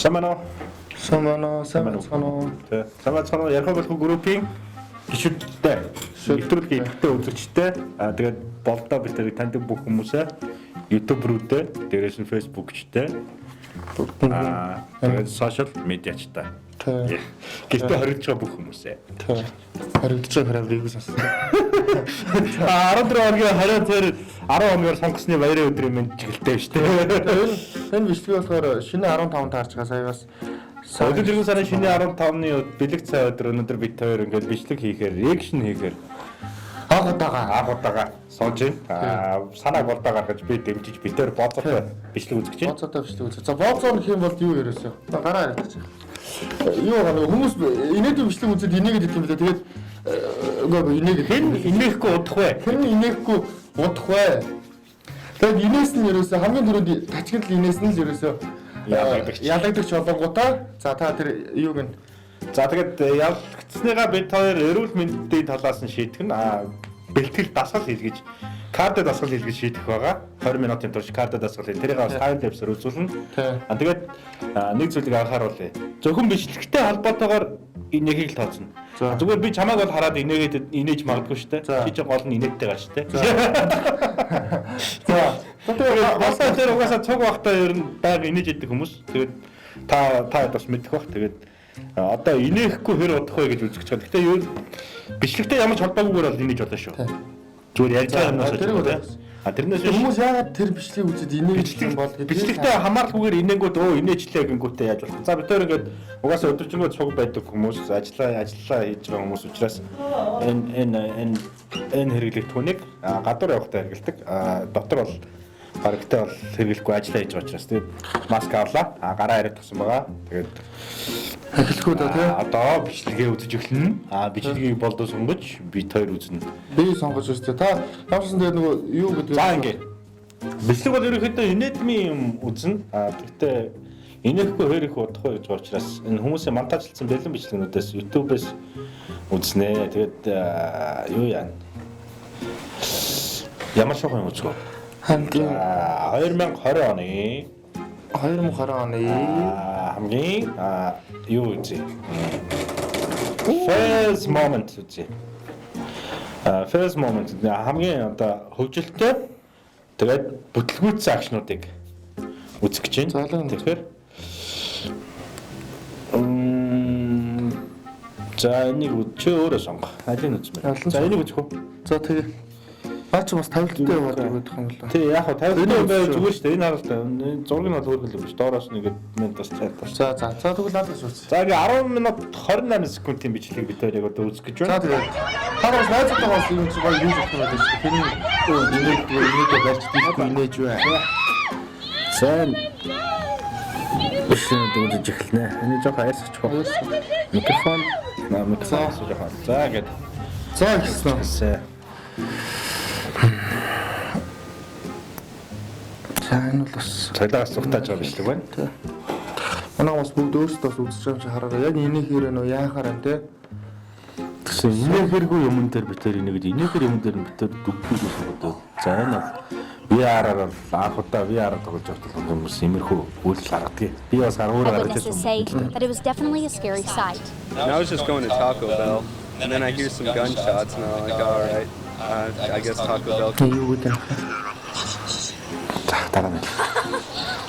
Самано. Самано ярих болох группийн гишүүдтэй нэвтрүүлэг хийхдээ үзэгчтэй тэгээд болдоо бид тэрийг таньдаг бүх хүмүүсээ YouTube рүүтэй дээрээс нь Facebook-чтэй тэгээд social media-чтай. Гэхдээ хоригдж байгаа бүх хүмүүсээ. Хоригдж байгаа хэрэг сонсон. 14 хоногийн 22 10 хоногор сонгосны баярын өдрийн мэнд чиглэлтэй шүү дээ. Энэ бичлэг болохоор шинэ 15 таарч байгаа саяас. Өдөр жиргэн сарын шинэ 15-ны бэлэг цай өдөр өнөөдөр бид хоёр ингээд бичлэг хийхээр, реакшн хийхээр анх удаага сонж байна. Санааг болдоо гаргаж би дэмжиж бид хоёр бооцоотой бичлэг үзэж байна. Бооцоотой бичлэг үзэж. За бооцоо нөх юм бол юу яриасан? Гараа яриач. Юу гоо хүмүүс инээдүү бичлэг үзээд инээгээд идэх юм билээ. Тэгээд үгүй инээгээд хэн инээхгүй удах вэ? Хэн инээхгүй удах вэ? Тэгээд инээс нь ерөөсө хамгийн түрүүнд тачгил инээс нь л ерөөсө ялагдагч болонгуудаа за та тэр юуг нь за тэгээд ялагдсныгаа бид хоёр эрүүл мэндийн талаас нь шийдэх нь бэлтгэл дасгал хийлгэж кард дасгал хийлгэж шийдэх байгаа 20 минутын турш кард дасгал хийн тэрийг бас тайм лапсээр үзүүлнэ. Тэгээд нэг зүйлийг анхааруулъя. Зөвхөн бичлэгтэй холбоотойгоор инээхийг л тооцно. Зүгээр би чамайг бол хараад инээж магадгүй шүү дээ. Чи ч гол нь инээдтэй гаш шүү дээ. За тэгээд тэр угаасаа цуг багтаа ер нь байг инээж идэх хүмүүс. Тэгээд та бас мэдэх бах. Тэгээд одоо инээхгүй хэр удах вэ гэж үзэж байгаа. Гэхдээ ер бичлэгтэй ямар ч холбоогүйгээр бол инээж болно шүү. Зүгээр ярьж байгаа юмнаас ч тэрнээс хүмүүс яагаад тэр бичлэгийг үзээд инээж юм бол бичлэгтэй хамааралгүйгээр инээнгүүд инээчлээ гингүүтээ яаж болох. За бид өөр ингээд угаасаа өдөржингөө цуг байдаг хүмүүс ажиллаа хийж байгаа хүмүүс учраас энэ хэрэглэх түүнийг гадуур явахдаа хэрэгэлдэг. Дотор бол баригтай бол хэрэглэхгүй ажиллаа хийж байгаа учраас тэгээд маск авлаа. Гараа яриад тасан байгаа. Тэгээд хэлэхгүй да тий. Одоо бичлэгээ үзэж эхэлнэ. Бичлэгийг болдоо сонгож бид хоёр үзнэ. Би сонгож үзтээ. Та ямарсан тэгээд нөгөө юу гэдэг. За ингэ. Бичлэг бол ерөнхийдөө инээдмийн юм үзнэ. Гэхдээ инээхгүй хэр их удах вэ гэж байгаа учраас энэ хүмүүсийн монтажлсан бэлэн бичлэгнүүдээс YouTube-ээс үзнэ. Тэгээд юу яана. Ямар шохон үзгөө. Хамгийн 2020 оны хамгийн юу үзье. First moment үзье. First moment хамгийн одоо хөгжилтэй тэгээд бүтлгүүцсэн акшнуудыг үзэх гэж байна. Тэгэхээр за энийг чи өөрөө сонго. Алийг үзмээр. За энийг үзэх үү? За тэгээ баач бас тавилттай яваад байгаа юм л. Тий, яг хаа тавилттай байв зүгээр шүү дээ. Энэ харалтай. Энэ зургийг нь бол хөргөл биш. Доороос нэгэд ментас цайтаа. За тэгвэл надаас үз. За ингээ 10 минут 28 секундын бичлэгийг бид хоёр яг одоо үзэх гэж байна. За тэгээд та бас найзтайгаас юм чи гоё юу болох юм бэ? Тэр инээд барьж дийлэхгүй инээж бай. Сэн бичлэг үзэж эхэлнэ. Энэ жоохон айсч байна. Микрофон сууж байгаа. За ингээд. За гэсэн. Энэ бол бас цайлаас цугтааж байгаа бичлэг байна. Манай бас бүгд өөрсдөө үзэж байгаа юм чи хараараа яг инээх хэрэг нөө яахаар те. Тэгсэн инээхэргүй юм дээр битэр инээд инээхэр юм дээр битэр дүггүй гэж бодоод. За энэ бол VR-аар анх удаа VR-аар тоглож байгаа хүмүүс иймэрхүү үйлдэл гаргадаг. Би бас өөрөө гаргаж байсан. But it was definitely a scary sight. I was just going to Taco Bell and then I hear some gunshots and I'm like, all right. I guess Taco Bell. Юу гэдэг. Дараа нь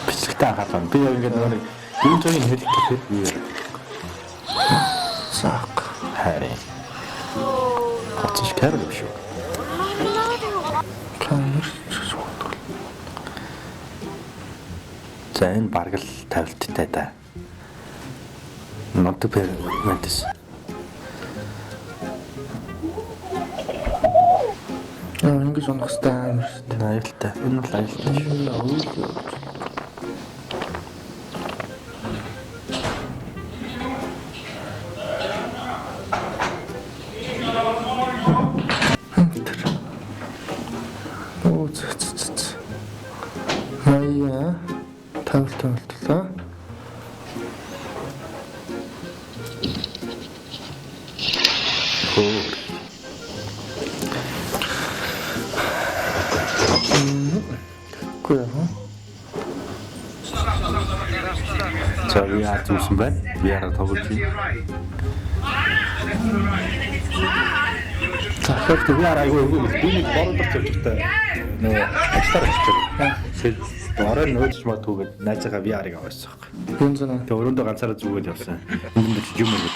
бичлэгтэй анхаарсан. Би яг ингээд нэг юу ч юм хэлэх гэхээр би сак харин гоцш кэрл биш үү? За энэ бараг л тавилттай да. Not the parents. Ингэж унах хэрэгтэй амар шүү дээ. Аюултай. Энэ бол аюултай шүү. Хаяа тавилтлаа. За VR зүүсэн байна. VR-аар тоглож байна. За хэрэг VR айгүй биний боролдох зорилготой нөгөө ажиллаар очиж байгаа. Тэгэхээр орой нөөж магадгүйгээд найзаагаа VR-ыг аваасан. Хүн зэнэ. Тэгээ өрөөндөө ганцаараа зүгээд явсан. Энд ч юм уу.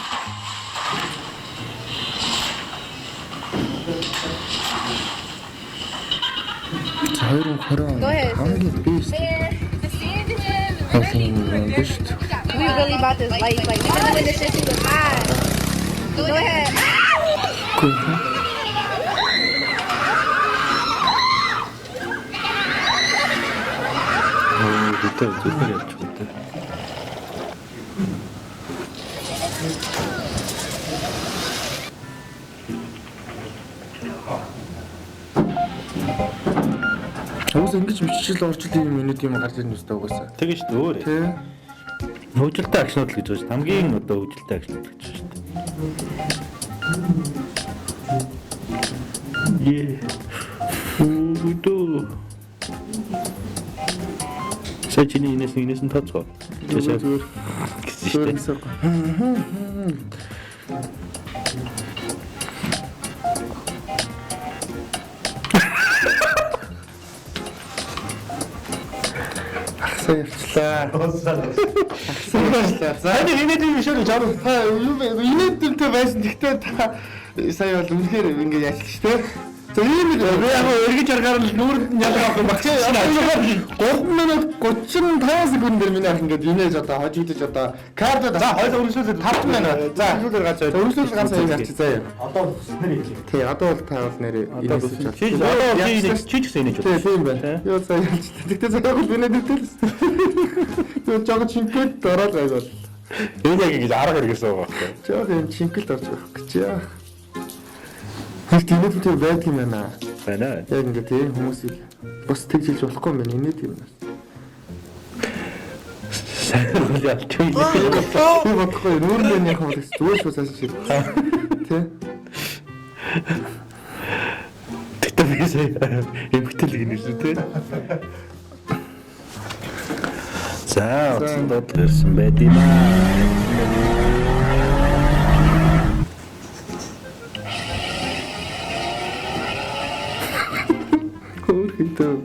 Хоёрын хамгийн бийс. We really about this life. Like, even when the shit was high. Go ahead. Өтөө зүгээр явж байгаа. Уус ингэж биччихэл орчлын юм минут юм гарч ирнэ үстэй угаасаа. Тэгээ шүү дээ өөр. Тий. Хөгжилтэй акшнууд л гэж байна шүү дээ. Хамгийн одоо хөгжилтэй акшнууд гэж байна шүү дээ. Үдөө. Сэчний инээс нь тооцоо. Зүгээр. Гэсэн шүү дээ. Саярлаа. За Инээд юм шиг жаа. та юу инээдтэй байсан. Гэхдээ та сая бол үнэхээр ингэ яачих шүү дээ. За ийм би яг эргэж аргаар л нүүрэнд нь ялгаа авах юм багчаа. 3 минут 35 секундээр миний ах ингээд инээж одоо хожигдож одоо кардад За хоёул өргөжлүүлээд 5 минут. За өргөжлүүл ганц аяг авчих заяа. Одоо нэр хэлээ. Тий, одоо бол та бол нэрээ инээж авчих. Чи ч гэсэн инээж Тий, тийм байна. Юу сая ялч. Тэгтээ сая бол инээдтэй л. Юу жоо чинкэд ороод байвал. Энэ яг ингэж арга хэрэгсэн байгаа байхгүй. Жоо юм чинкэлд орж байгаа гэж яа. Хэл инээдтэй байдаг юм байна. Байна. Яг ингэ тийм хүмүүсийг бас тэгжилж болохгүй юм байна. Инээд юм. Сайн бол ялч. Би бодохгүй нүүрэн яг хол зүгээр шүү сайн шиг. Тий. Тэгтээ би сая эмхтэл гинэрсэн тий. За, утсан дод ирсэн байд юм аа. Хөөе.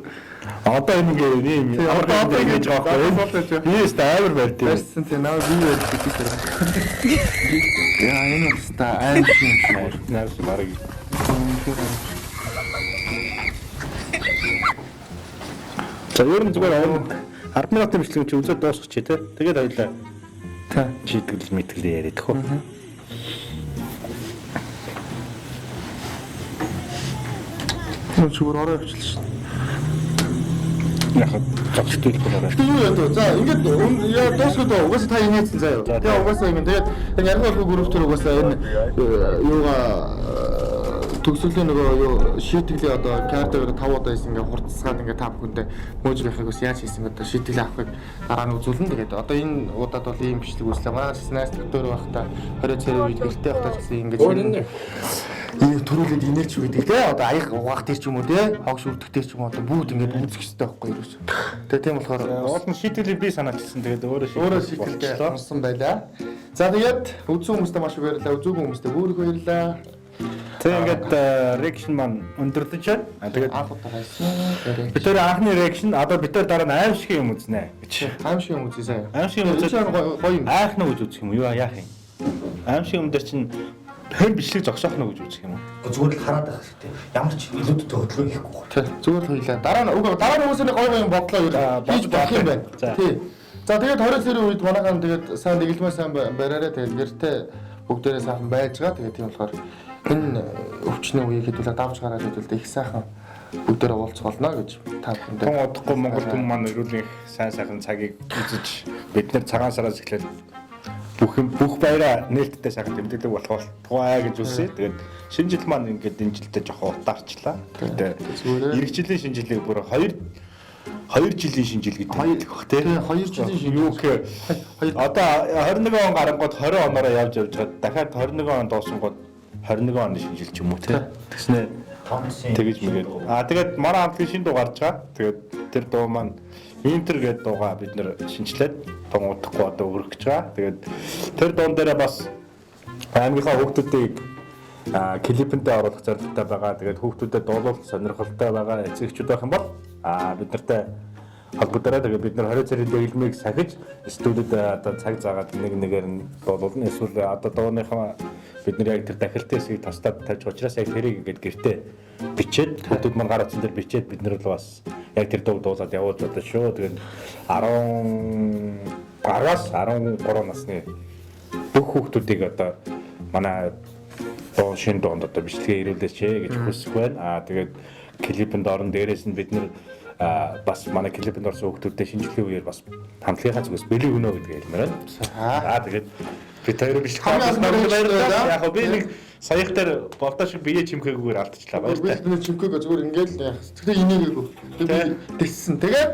Одоо энэ юм. Одоо ингэж байгаа байхгүй. Би өст амар байд юм. Барьсан тий наа би байж байгаа. Яа энэ өста аим шиг шүү. Нэрс бараг. 10 минутын бичлэг чи үзээд дуусгачих тий. Тэгээд хоёлаа Та шийтгэл мэтгэл яриад хөө. зүгээр орой авчлаа шүү. Яг зогстой л байна. Юу яа дөө. За ингээд яа дуусгаад угаасаа та инээдсэн заяа. Тэгээ угаасаа юм. Тэгээд энэ яргал групп төр угаасаа энэ юугаа төгсөлийн нөгөө юу шийтгэлийн одоо картаар 5 удаа хийсэн ингээд хурцсаад ингээд та бүхэндээ мууж байхыг бас яаж хийсэн одоо шийтгэлийн авахыг дараа нь үзүүлнэ. Тэгээд одоо энэ удаад бол ийм бичлэг үзлээ. Манай снайс дээр байхдаа 20 царай үед гэртээ байхдаа гэсэн ингээд ийм төрүүлээд инээч үү гэдэг те одоо аяг угаах дээр ч юм уу те хог шүрдэх дээр ч юм уу одоо бүгд ингээд үзэх хэрэгтэй байхгүй юу. Тэгээ тийм болохоор Уул нь шийтгэлийн би санаачилсан. Тэгээд өөрөө шийдэлгээ онсон байлаа. За тэгээд үзсэн хүмүүстээ маш их баярлалаа. Үзүүгүй хүмүүстээ бүр их баярлалаа. тэг ингээд reaction маань өндөрлөж байна. Тэгээд анх удаа хайсан. бид тэр анхны reaction одоо бид тэр дараа нь аим шиг юм үзнэ гэж. Аим шиг юм үзье сая. Аим шиг юм үзээ гоё юм. айхна гэж үзэх юм уу? Яах юм? Аим шиг юм дээр чинь хэн бичлэг зогсоох нь гэж үзэх юм уу? Зүгээр л хараад байх хэрэгтэй. Ямар ч илүүдэд хөдөлгөөн хийхгүй гоо. Тэг зүгээр л хоёлаа. Дараа нь хүмүүсийн гоё юм бодлоо хийж болох юм байна. Тий. За тэгээд 20 сарын үед манайхан тэгээд сайн дэглэмээ сайн бариараа тэгээд гэртээ бүгдээрээ сайхан байж байгаа. Тэгээд тийм болохоор энэ өвчнөө үеийг хэдүүлээ давж гараад хэдүүлээ их сайхан бүгдээрээ уулзгална гэж та бүхэндээ. Тун удахгүй Монгол хүмүүс маань эрүүлийн сайн сайхан цагийг үзэж бид нар цагаан сараас эхлээд бүх баяраа нээлттэй сайхан тэмдэглэг болох тугай гэж үсээ. Тэгээд шинэ жил маань ингээд энэ жилдээ жоохон утаарчлаа. Тэгээд эх жилийн шинэ жилийг бүр 2 жилийн шинэ жил гэдэг баг тийм 2 жилийн шинэ юу гэхээр одоо 21 он гарангууд 20 оноороо явж чад дахиад 21 он дуусангууд 21 оны шинэ жил ч юм уу тийм тэгснэ тэгэж мэгээд тэгээд манай хамтгийн шинэ дуу гарч байгаа. Тэгээд тэр дуу маань Интер гэдэг дуугаа бид нэр шинжилээд тонгуудахгүй одоо өргөх гэж байгаа. Тэгээд тэр дуун дээрээ бас аймгийнхаа хүүхдүүдийг клипэндээ оруулах зорилготой байгаа. Тэгээд хүүхдүүдэд дуулуулах сонирхолтой байгаа эцэгчүүд байх юм бол бид нартай холбогдорой. Тэгээд бид нар 20 цэрийн дэглэмийг сахиж студид одоо цаг заагаад нэг нэгээр нь дуулуулна. Эсвэл одоо дууныхаа бид нар яг тэр дахилтын хэсгийг тастад тавьж учраас яг тэрийг ингээд гэртээ бичээд хүүхдүүд маань гар утсан дээр бичээд бид нар бол бас яг тэр дууг дуулаад явуулж одоо шүү. Тэгээд 10-аас 13 насны бүх хүүхдүүдийг одоо манай шинэ дуунд одоо бичлэгээ ирүүлээч гэж хүсэх байна. Тэгээд клипэнд орон дээрээс нь бид нар бас манай клипэнд орсон хүүхдүүдэд шинжилгээ үеэр бас хамтлагийнхаа зүгээс бэлэг өгнө гэдгийг хэлмээр байна. Тэгээд бид хоёр бичлэгээ яг би нэг саях дээр болдоо шиг бие чимхээгээр алдчихлаа баярлалаа. Би чимхээгээ зүгээр ингээл сэтгэл инээгээгүй. Тэгээд дэлсэн. Тэгээд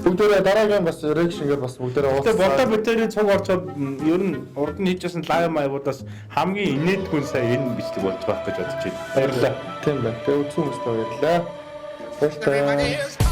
бүгдээрээ дараагийн бас реакшнгээр бас бүгдээрээ уулзсан. Тэгээд болдоо бид хоёрын цуг орчоод ер нь урд нь хийжсэн лайв маягуудаас хамгийн инээдгүй сая энэ бичлэг болж байгаа гэж бодож байна. Баярлалаа. Тийм байна. Тэгээд үзсэн хүмүүстээ баярлалаа. Баярлалаа.